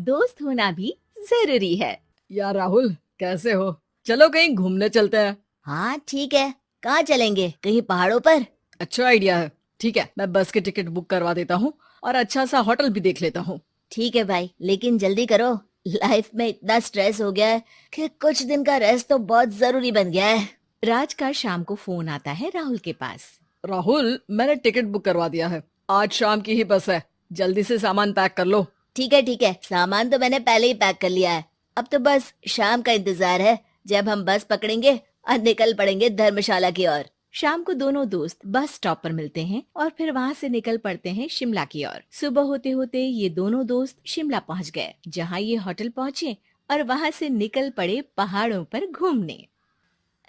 दोस्त होना भी जरूरी है। यार राहुल, कैसे हो? चलो कहीं घूमने चलते हैं। हाँ ठीक है। कहाँ चलेंगे? कहीं पहाड़ों पर? अच्छा आइडिया है। ठीक है, मैं बस की टिकट बुक करवा देता हूँ और अच्छा सा होटल भी देख लेता हूँ। ठीक है भाई, लेकिन जल्दी करो। लाइफ में इतना स्ट्रेस हो गया है कि कुछ दिन का रेस्ट तो बहुत जरूरी बन गया है। राज का शाम को फोन आता है राहुल के पास। राहुल, मैंने टिकट बुक करवा दिया है। आज शाम की ही बस है। जल्दी से सामान पैक कर लो। ठीक है, सामान तो मैंने पहले ही पैक कर लिया है। अब तो बस शाम का इंतजार है, जब हम बस पकड़ेंगे और निकल पड़ेंगे धर्मशाला की ओर। शाम को दोनों दोस्त बस स्टॉप पर मिलते हैं और फिर वहाँ से निकल पड़ते हैं शिमला की ओर। सुबह होते होते ये दोनों दोस्त शिमला पहुँच गए, जहाँ ये होटल पहुँचे और वहाँ से निकल पड़े पहाड़ों पर घूमने।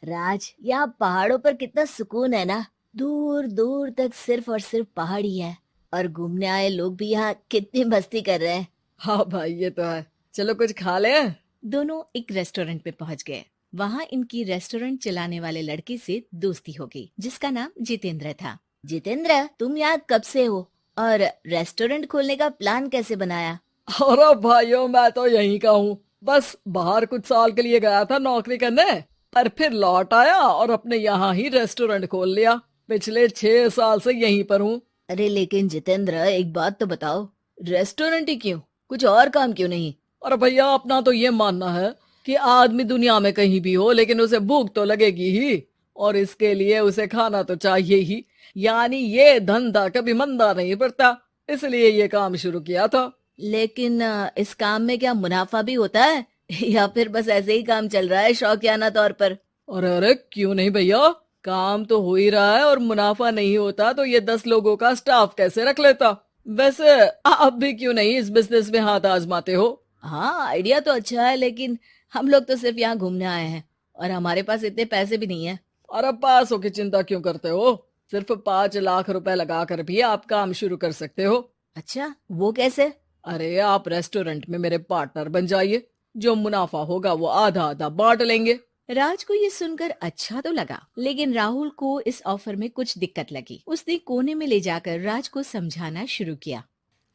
राज, यहाँ पहाड़ों पर कितना सुकून है ना। दूर दूर तक सिर्फ और सिर्फ पहाड़ ही है, और घूमने आए लोग भी यहाँ कितनी मस्ती कर रहे हैं। हाँ भाई, ये तो है। चलो कुछ खा ले। दोनों एक रेस्टोरेंट में पहुँच गए। वहाँ इनकी रेस्टोरेंट चलाने वाले लड़के से दोस्ती हो गई, जिसका नाम जितेंद्र था। जितेंद्र, तुम यहाँ कब से हो और रेस्टोरेंट खोलने का प्लान कैसे बनाया? अरे भाइयों, मैं तो यहीं का हूँ। बस बाहर कुछ साल के लिए गया था नौकरी करने, पर फिर लौट आया और अपने यहाँ ही रेस्टोरेंट खोल लिया। पिछले 6 साल से यहीं पर हूँ। अरे लेकिन जितेंद्र, एक बात तो बताओ, रेस्टोरेंट ही क्यों? कुछ और काम क्यों नहीं? और भैया, अपना तो ये मानना है कि आदमी दुनिया में कहीं भी हो, लेकिन उसे भूख तो लगेगी ही, और इसके लिए उसे खाना तो चाहिए ही। यानी ये धंधा कभी मंदा नहीं पड़ता, इसलिए ये काम शुरू किया था। लेकिन इस काम में क्या मुनाफा भी होता है या फिर बस ऐसे ही काम चल रहा है शौकियाना तौर पर? अरे अरे, क्यों नहीं भैया, काम तो हो ही रहा है, और मुनाफा नहीं होता तो ये 10 लोगों का स्टाफ कैसे रख लेता। वैसे आप भी क्यों नहीं इस बिजनेस में हाथ आजमाते हो? हाँ, आइडिया तो अच्छा है, लेकिन हम लोग तो सिर्फ यहाँ घूमने आए हैं और हमारे पास इतने पैसे भी नहीं है। अरे पैसों की चिंता क्यों करते हो? सिर्फ 5 लाख रुपए लगा कर भी आप काम शुरू कर सकते हो। अच्छा, वो कैसे? अरे आप रेस्टोरेंट में मेरे पार्टनर बन जाइए। जो मुनाफा होगा वो आधा आधा बांट लेंगे। राज को ये सुनकर अच्छा तो लगा, लेकिन राहुल को इस ऑफर में कुछ दिक्कत लगी। उसने कोने में ले जाकर राज को समझाना शुरू किया।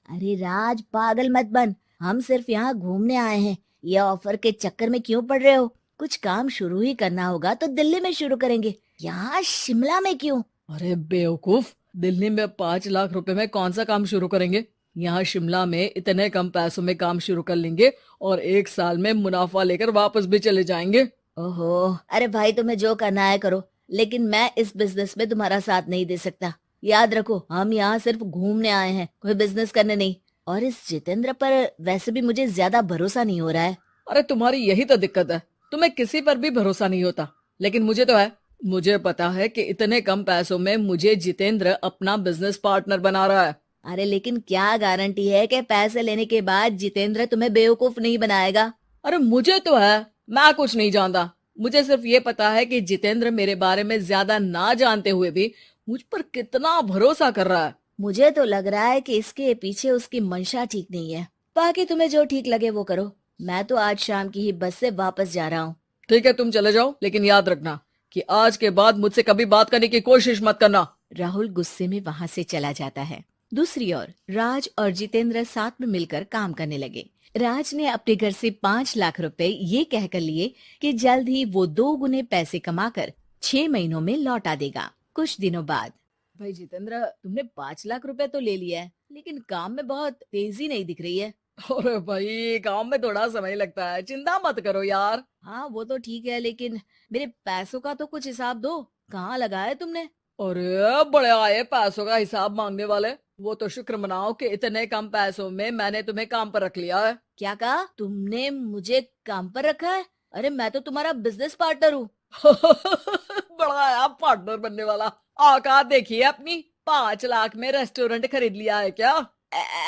अरे राज, पागल मत बन। हम सिर्फ यहाँ घूमने आए हैं, ये ऑफर के चक्कर में क्यों पड़ रहे हो? कुछ काम शुरू ही करना होगा तो दिल्ली में शुरू करेंगे, यहाँ शिमला में क्यों? अरे बेवकूफ, दिल्ली में 5 लाख रुपए में कौन सा काम शुरू करेंगे? यहाँ शिमला में इतने कम पैसों में काम शुरू कर लेंगे और 1 साल में मुनाफा लेकर वापस भी चले जाएंगे। ओहो, अरे भाई, तुम्हें जो करना है करो, लेकिन मैं इस बिजनेस में तुम्हारा साथ नहीं दे सकता। याद रखो, हम यहाँ सिर्फ घूमने आए हैं, कोई बिजनेस करने नहीं। और इस जितेंद्र पर वैसे भी मुझे ज्यादा भरोसा नहीं हो रहा है। अरे तुम्हारी यही तो दिक्कत है, तुम्हें किसी पर भी भरोसा नहीं होता, लेकिन मुझे तो है। मुझे पता है कि इतने कम पैसों में मुझे जितेंद्र अपना बिजनेस पार्टनर बना रहा है। अरे लेकिन क्या गारंटी है कि पैसे लेने के बाद जितेंद्र तुम्हें बेवकूफ नहीं बनाएगा? अरे मुझे तो है, मैं कुछ नहीं जानता। मुझे सिर्फ ये पता है कि जितेंद्र मेरे बारे में ज्यादा ना जानते हुए भी मुझ पर कितना भरोसा कर रहा है। मुझे तो लग रहा है कि इसके पीछे उसकी मंशा ठीक नहीं है। बाकी तुम्हें जो ठीक लगे वो करो। मैं तो आज शाम की ही बस से वापस जा रहा हूँ। ठीक है, तुम चले जाओ, लेकिन याद रखना कि आज के बाद मुझसे कभी बात करने की कोशिश मत करना। राहुल गुस्से में वहाँ से चला जाता है। दूसरी ओर राज और जितेंद्र साथ में मिलकर काम करने लगे। राज ने अपने घर से 5 लाख रुपए ये कहकर लिए कि जल्द ही वो 2 गुने पैसे कमाकर 6 महीनों में लौटा देगा। कुछ दिनों बाद, भाई जितेंद्र, तुमने 5 लाख रुपए तो ले लिया है, लेकिन काम में बहुत तेजी नहीं दिख रही है। अरे भाई, काम में थोड़ा समय लगता है, चिंता मत करो यार। हाँ वो तो ठीक है, लेकिन मेरे पैसों का तो कुछ हिसाब दो। कहाँ लगाया तुमने? अरे बड़े आए पैसों का हिसाब मांगने वाले। वो तो शुक्र मनाओ कि इतने कम पैसों में मैंने तुम्हें काम पर रख लिया है। क्या कहा? तुमने मुझे काम पर रखा है? अरे मैं तो तुम्हारा बिजनेस पार्टनर हूँ। बड़ा आया पार्टनर बनने वाला। औकात देखिए अपनी, 5 लाख में रेस्टोरेंट खरीद लिया है क्या?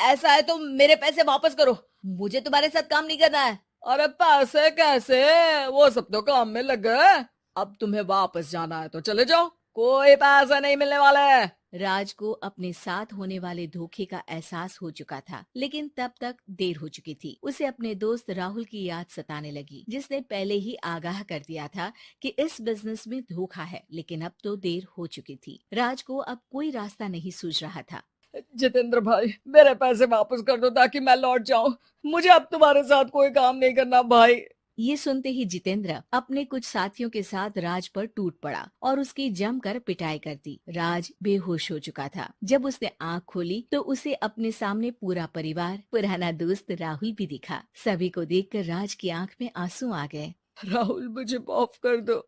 ऐसा है तो मेरे पैसे वापस करो, मुझे तुम्हारे साथ काम नहीं करना है। अरे पैसे कैसे, वो सब तो काम में लग गए। अब तुम्हें वापस जाना है तो चले जाओ, कोई पैसा नहीं मिलने वाला है। राज को अपने साथ होने वाले धोखे का एहसास हो चुका था, लेकिन तब तक देर हो चुकी थी। उसे अपने दोस्त राहुल की याद सताने लगी, जिसने पहले ही आगाह कर दिया था कि इस बिजनेस में धोखा है, लेकिन अब तो देर हो चुकी थी। राज को अब कोई रास्ता नहीं सूझ रहा था। जितेंद्र भाई, मेरे पैसे वापस कर दो ताकि मैं लौट जाऊं। मुझे अब तुम्हारे साथ कोई काम नहीं करना भाई। ये सुनते ही जितेंद्र अपने कुछ साथियों के साथ राज पर टूट पड़ा और उसकी जमकर पिटाई कर दी। राज बेहोश हो चुका था। जब उसने आंख खोली तो उसे अपने सामने पूरा परिवार, पुराना दोस्त राहुल भी दिखा। सभी को देखकर राज की आंख में आंसू आ गए। राहुल, मुझे माफ कर दो।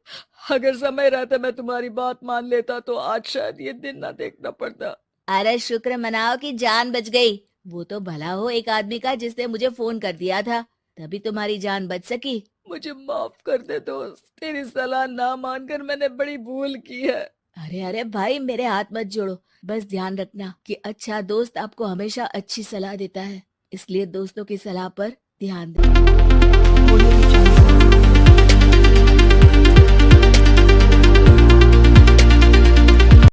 अगर समय रहते मैं तुम्हारी बात मान लेता तो आज शायद ये दिन ना देखना पड़ता। अरे शुक्र मनाओ कि जान बच गई। वो तो भला हो एक आदमी का जिसने मुझे फोन कर दिया था, तभी तुम्हारी जान बच सकी। मुझे माफ कर दे दोस्त, तेरी सलाह ना मानकर मैंने बड़ी भूल की है। अरे अरे भाई, मेरे हाथ मत जोड़ो। बस ध्यान रखना कि अच्छा दोस्त आपको हमेशा अच्छी सलाह देता है, इसलिए दोस्तों की सलाह पर ध्यान दें।